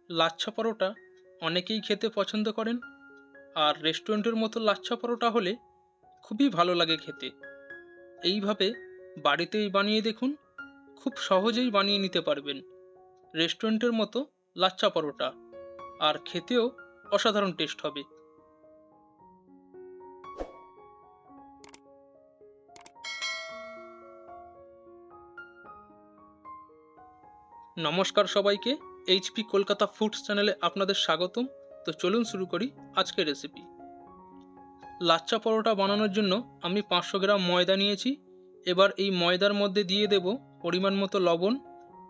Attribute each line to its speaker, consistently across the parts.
Speaker 1: লাচ্ছা পরোটা অনেকেই খেতে পছন্দ করেন, আর রেস্টুরেন্টের মতো লাচ্ছা পরোটা হলে খুবই ভালো লাগে খেতে। এইভাবে বাড়িতেই বানিয়ে দেখুন, খুব সহজেই বানিয়ে নিতে পারবেন রেস্টুরেন্টের মতো লাচ্ছা পরোটা, আর খেতেও অসাধারণ টেস্ট হবে। নমস্কার সবাইকে, এইচপি কলকাতা ফুডস চ্যানেলে আপনাদের স্বাগতম। তো চলুন শুরু করি আজকের রেসিপি। লাচ্ছা পরোটা বানানোর জন্য আমি 500 গ্রাম ময়দা নিয়েছি। এবার এই ময়দার মধ্যে দিয়ে দেব পরিমাণ মতো লবণ,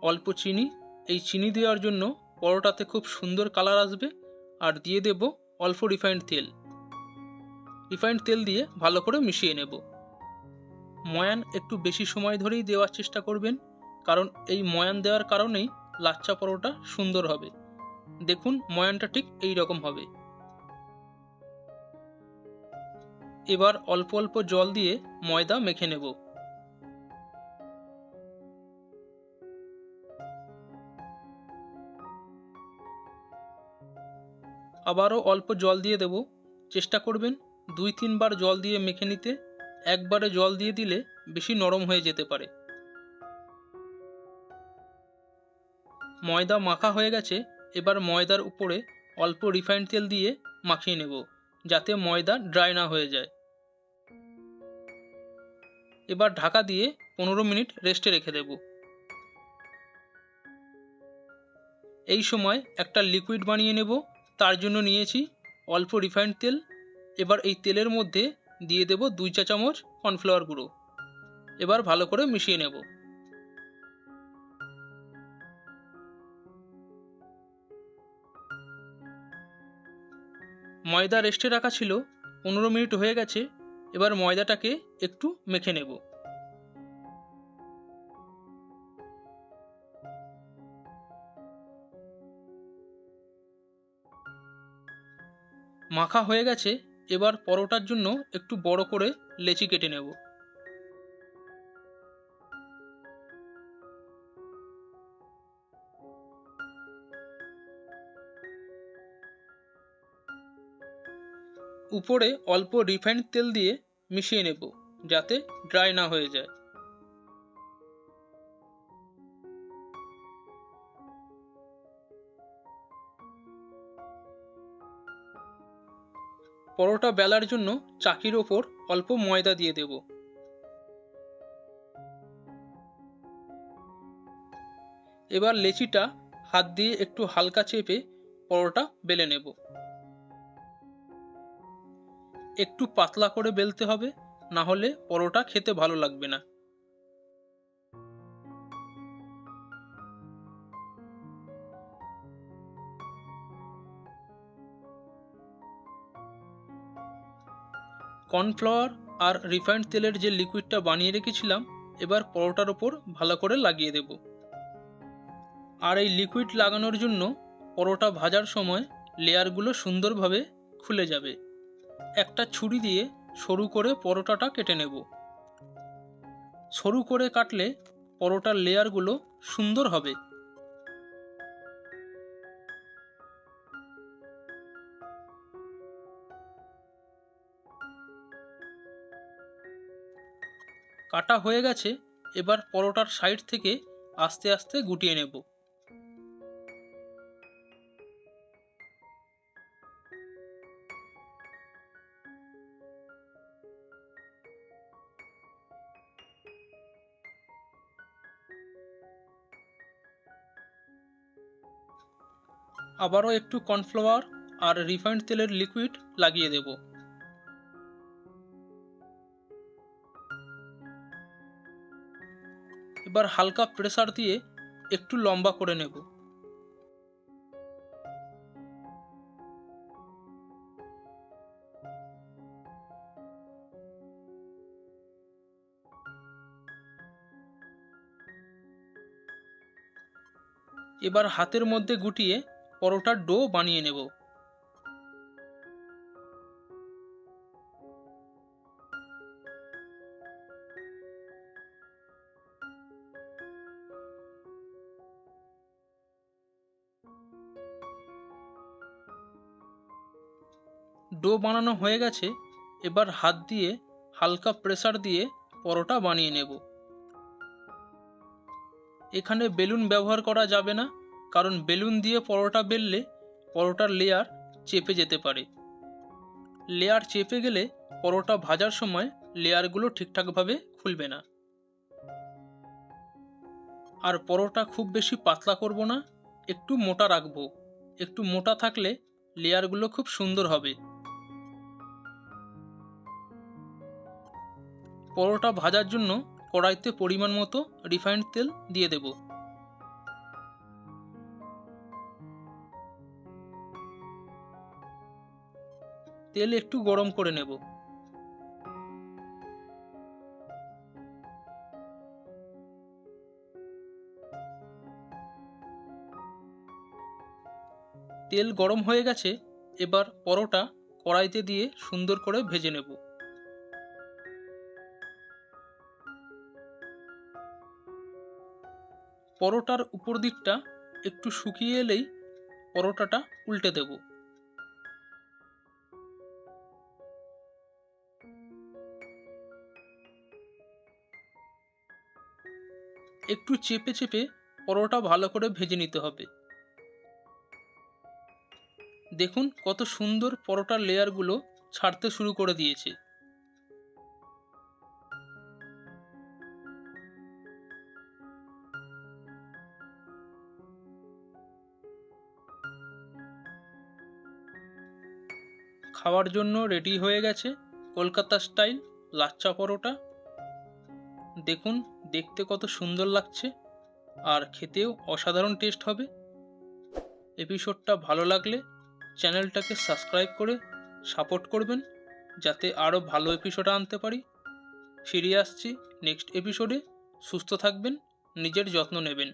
Speaker 1: অল্প চিনি। এই চিনি দেওয়ার জন্য পরোটাতে খুব সুন্দর কালার আসবে। আর দিয়ে দেব অল্প রিফাইন্ড তেল। রিফাইন্ড তেল দিয়ে ভালো করে মিশিয়ে নেব। ময়ান একটু বেশি সময় ধরেই দেওয়ার চেষ্টা করবেন, কারণ এই ময়ান দেওয়ার কারণেই লাচ্ছা পরোটা সুন্দর হবে। দেখুন ময়ানটা ঠিক এই রকম হবে। এবার অল্প অল্প জল দিয়ে ময়দা মেখে নেব। আবারও অল্প জল দিয়ে দেব। চেষ্টা করবেন 2-3 বার জল দিয়ে মেখে নিতে। একবারে জল দিয়ে দিলে বেশি নরম হয়ে যেতে পারে। ময়দা মাখা হয়ে গেছে। এবার ময়দার উপরে অল্প রিফাইন্ড তেল দিয়ে মাখিয়ে নেব, যাতে ময়দা ড্রাই না হয়ে যায়। এবার ঢাকা দিয়ে 15 মিনিট রেস্টে রেখে দেব। এই সময় একটা লিকুইড বানিয়ে নেব। তার জন্য নিয়েছি অল্প রিফাইন্ড তেল। এবার এই তেলের মধ্যে দিয়ে দেব 2 চা চামচ কর্নফ্লাওয়ার গুঁড়ো। এবার ভালো করে মিশিয়ে নেব। ময়দা রেস্টে রাখা ছিল, 15 মিনিট হয়ে গেছে। এবার ময়দাটাকে একটু মেখে নেব। মাখা হয়ে গেছে। এবার পরোটার জন্য একটু বড় করে লেচি কেটে নেব। উপরে অল্প রিফাইন্ড তেল দিয়ে মিশিয়ে নেব, যাতে ড্রাই না হয়ে যায়। পরোটা বেলার জন্য চাকির ওপর অল্প ময়দা দিয়ে দেব। এবার লেচিটা হাত দিয়ে একটু হালকা চেপে পরোটা বেলে নেব। একটু পাতলা করে বেলতে হবে, না হলে পরোটা খেতে ভালো লাগবে না। কর্নফ্লাওয়ার আর রিফাইন্ড তেলের যে লিকুইডটা বানিয়ে রেখেছিলাম, এবার পরোটার ওপর ভালো করে লাগিয়ে দেব। আর এই লিকুইড লাগানোর জন্য পরোটা ভাজার সময় লেয়ারগুলো সুন্দরভাবে খুলে যাবে। একটা ছুরি দিয়ে সরু করে পরোটাটা কেটে নেব। সরু করে কাটলে পরোটার লেয়ারগুলো সুন্দর হবে। কাটা হয়ে গেছে। এবার পরোটার সাইড থেকে আস্তে আস্তে গুটিয়ে নেব। আবারও একটু কর্নফ্লাওয়ার আর রিফাইন্ড তেলের লিকুইড লাগিয়ে দেব। এবার হালকা প্রেসার দিয়ে একটু লম্বা করে নেব। এবার হাতের মধ্যে গুটিয়ে পরোটার ডো বানিয়ে নেব। ডো বানানো হয়ে গেছে। এবার হাত দিয়ে হালকা প্রেসার দিয়ে পরোটা বানিয়ে নেব। এখানে বেলুন ব্যবহার করা যাবে না, কারণ বেলুন দিয়ে পরোটা বেললে পরোটার লেয়ার চেপে যেতে পারে। লেয়ার চেপে গেলে পরোটা ভাজার সময় লেয়ারগুলো ঠিকঠাকভাবে খুলবে না। আর পরোটা খুব বেশি পাতলা করব না, একটু মোটা রাখবো। একটু মোটা থাকলে লেয়ারগুলো খুব সুন্দর হবে। পরোটা ভাজার জন্য কড়াইতে পরিমাণ মতো রিফাইন্ড তেল দিয়ে দেব। তেল একটু গরম করে নেব। তেল গরম হয়ে গেছে। এবার পরোটা কড়াইতে দিয়ে সুন্দর করে ভেজে নেব। পরোটার উপর দিকটা একটু শুকিয়ে এলেই পরোটাটা উল্টে দেব। একটু চেপে চেপে পরোটা ভালো করে ভেজে নিতে হবে। দেখুন কত সুন্দর পরোটার লেয়ারগুলো ছাড়তে শুরু করে দিয়েছে। খাওয়ার জন্য রেডি হয়ে গেছে কলকাতা স্টাইল লাচ্চা পরোটা। দেখুন দেখতে কত সুন্দর লাগছে, আর খেতেও অসাধারণ টেস্ট হবে। এপিসোডটা ভালো লাগলে চ্যানেলটাকে সাবস্ক্রাইব করে সাপোর্ট করবেন, যাতে আরও ভালো এপিসোড আনতে পারি। ফিরে আসছি নেক্সট এপিসোডে। সুস্থ থাকবেন, নিজের যত্ন নেবেন।